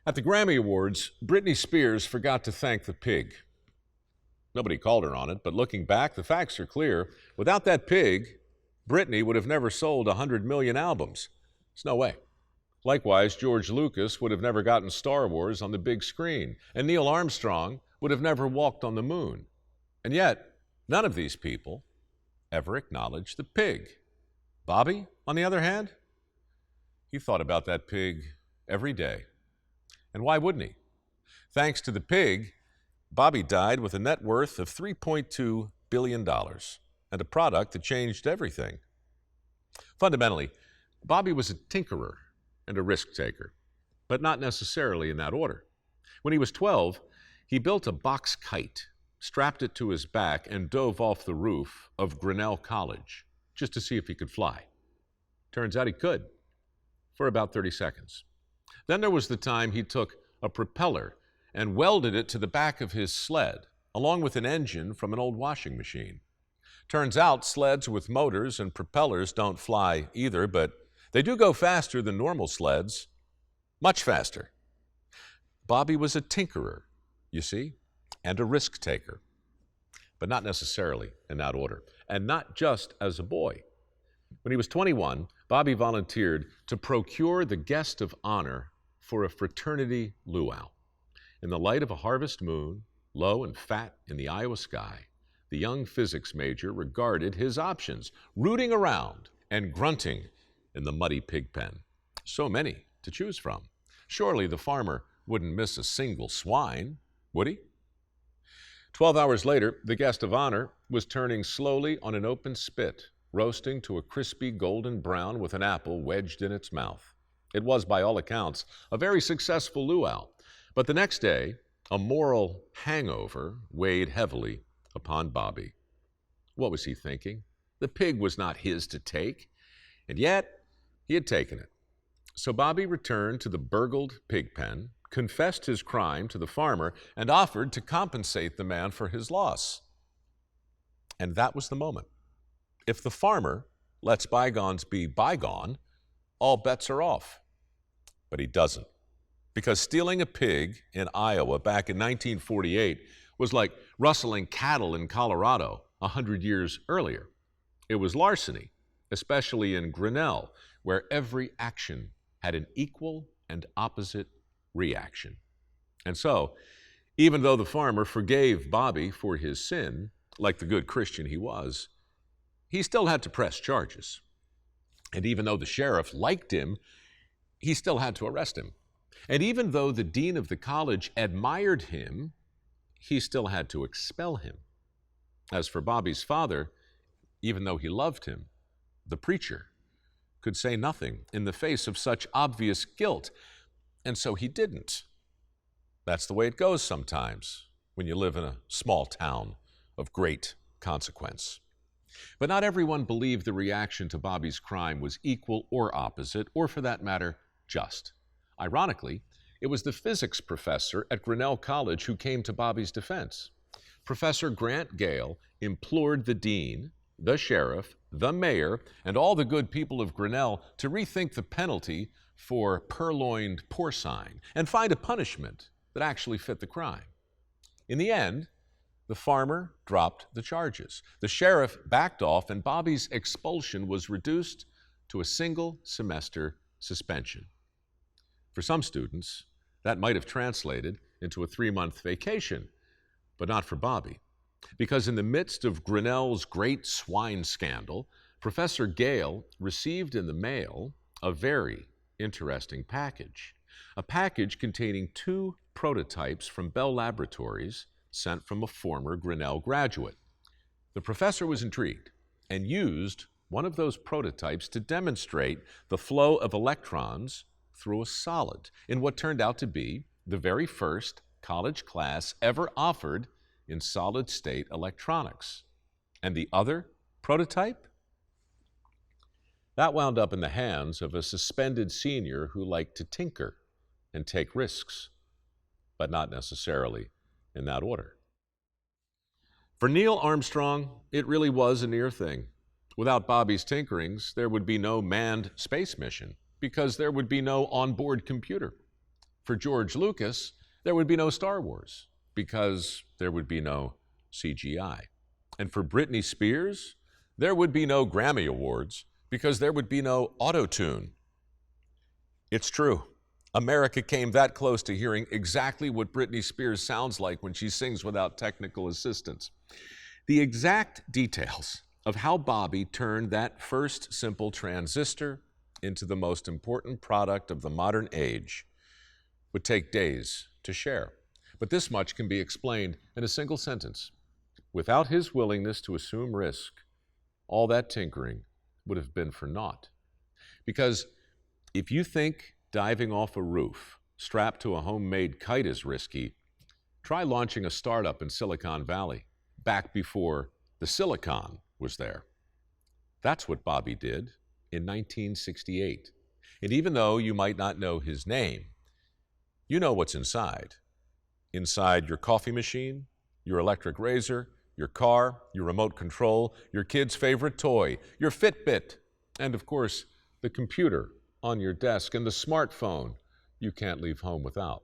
At the Grammy Awards, Britney Spears forgot to thank the pig. Nobody called her on it, but looking back, the facts are clear. Without that pig, Britney would have never sold 100 million albums. There's no way. Likewise, George Lucas would have never gotten Star Wars on the big screen, and Neil Armstrong would have never walked on the moon. And yet, none of these people ever acknowledged the pig. Bobby, on the other hand, he thought about that pig every day. And why wouldn't he? Thanks to the pig, Bobby died with a net worth of $3.2 billion and a product that changed everything. Fundamentally, Bobby was a tinkerer and a risk taker, but not necessarily in that order. When he was 12, he built a box kite, strapped it to his back, and dove off the roof of Grinnell College just to see if he could fly. Turns out he could, for about 30 seconds. Then there was the time he took a propeller and welded it to the back of his sled, along with an engine from an old washing machine. Turns out sleds with motors and propellers don't fly either, but they do go faster than normal sleds, much faster. Bobby was a tinkerer, you see, and a risk taker, but not necessarily in that order, and not just as a boy. When he was 21, Bobby volunteered to procure the guest of honor for a fraternity luau. In the light of a harvest moon, low and fat in the Iowa sky, the young physics major regarded his options, rooting around and grunting in the muddy pig pen. So many to choose from. Surely the farmer wouldn't miss a single swine, would he? 12 hours later, the guest of honor was turning slowly on an open spit, roasting to a crispy golden brown with an apple wedged in its mouth. It was, by all accounts, a very successful luau. But the next day, a moral hangover weighed heavily upon Bobby. What was he thinking? The pig was not his to take, and yet he had taken it. So Bobby returned to the burgled pig pen, confessed his crime to the farmer, and offered to compensate the man for his loss. And that was the moment. If the farmer lets bygones be bygone, all bets are off. But he doesn't. Because stealing a pig in Iowa back in 1948 was like rustling cattle in Colorado 100 years earlier. It was larceny, especially in Grinnell, where every action had an equal and opposite reaction. And so, even though the farmer forgave Bobby for his sin, like the good Christian he was, he still had to press charges. And even though the sheriff liked him, he still had to arrest him. And even though the dean of the college admired him, he still had to expel him. As for Bobby's father, even though he loved him, the preacher could say nothing in the face of such obvious guilt, and so he didn't. That's the way it goes sometimes when you live in a small town of great consequence. But not everyone believed the reaction to Bobby's crime was equal or opposite, or for that matter, just. Ironically, it was the physics professor at Grinnell College who came to Bobby's defense. Professor Grant Gale implored the dean, the sheriff, the mayor, and all the good people of Grinnell to rethink the penalty for purloined porcine and find a punishment that actually fit the crime. In the end, the farmer dropped the charges. The sheriff backed off, and Bobby's expulsion was reduced to a single semester suspension. For some students, that might have translated into a 3-month vacation, but not for Bobby. Because in the midst of Grinnell's great swine scandal, Professor Gale received in the mail a very interesting package. A package containing 2 prototypes from Bell Laboratories sent from a former Grinnell graduate. The professor was intrigued and used one of those prototypes to demonstrate the flow of electrons through a solid in what turned out to be the very first college class ever offered in solid-state electronics. And the other prototype? That wound up in the hands of a suspended senior who liked to tinker and take risks, but not necessarily in that order. For Neil Armstrong, it really was a near thing. Without Bobby's tinkerings, there would be no manned space mission because there would be no onboard computer. For George Lucas, there would be no Star Wars because there would be no CGI. And for Britney Spears, there would be no Grammy Awards because there would be no auto-tune. It's true. America came that close to hearing exactly what Britney Spears sounds like when she sings without technical assistance. The exact details of how Bobby turned that first simple transistor into the most important product of the modern age would take days to share. But this much can be explained in a single sentence. Without his willingness to assume risk, all that tinkering would have been for naught. Because if you think diving off a roof strapped to a homemade kite is risky, try launching a startup in Silicon Valley, back before the silicon was there. That's what Bobby did in 1968. And even though you might not know his name, you know what's inside. Inside your coffee machine, your electric razor, your car, your remote control, your kid's favorite toy, your Fitbit, and of course, the computer on your desk and the smartphone you can't leave home without.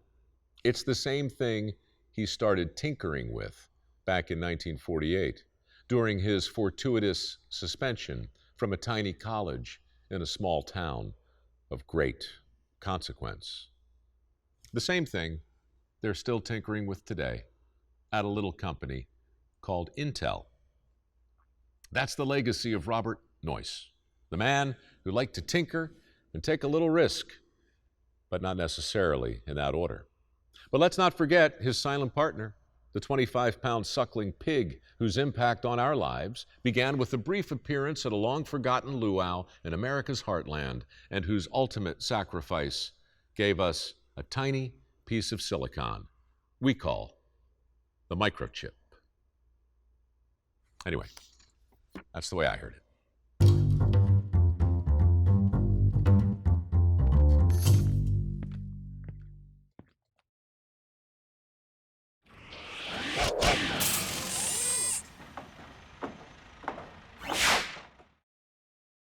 It's the same thing he started tinkering with back in 1948 during his fortuitous suspension from a tiny college in a small town of great consequence. The same thing they're still tinkering with today at a little company called Intel. That's the legacy of Robert Noyce, the man who liked to tinker and take a little risk, but not necessarily in that order. But let's not forget his silent partner, the 25-pound suckling pig whose impact on our lives began with a brief appearance at a long-forgotten luau in America's heartland, and whose ultimate sacrifice gave us a tiny piece of silicon we call the microchip. Anyway, that's the way I heard it.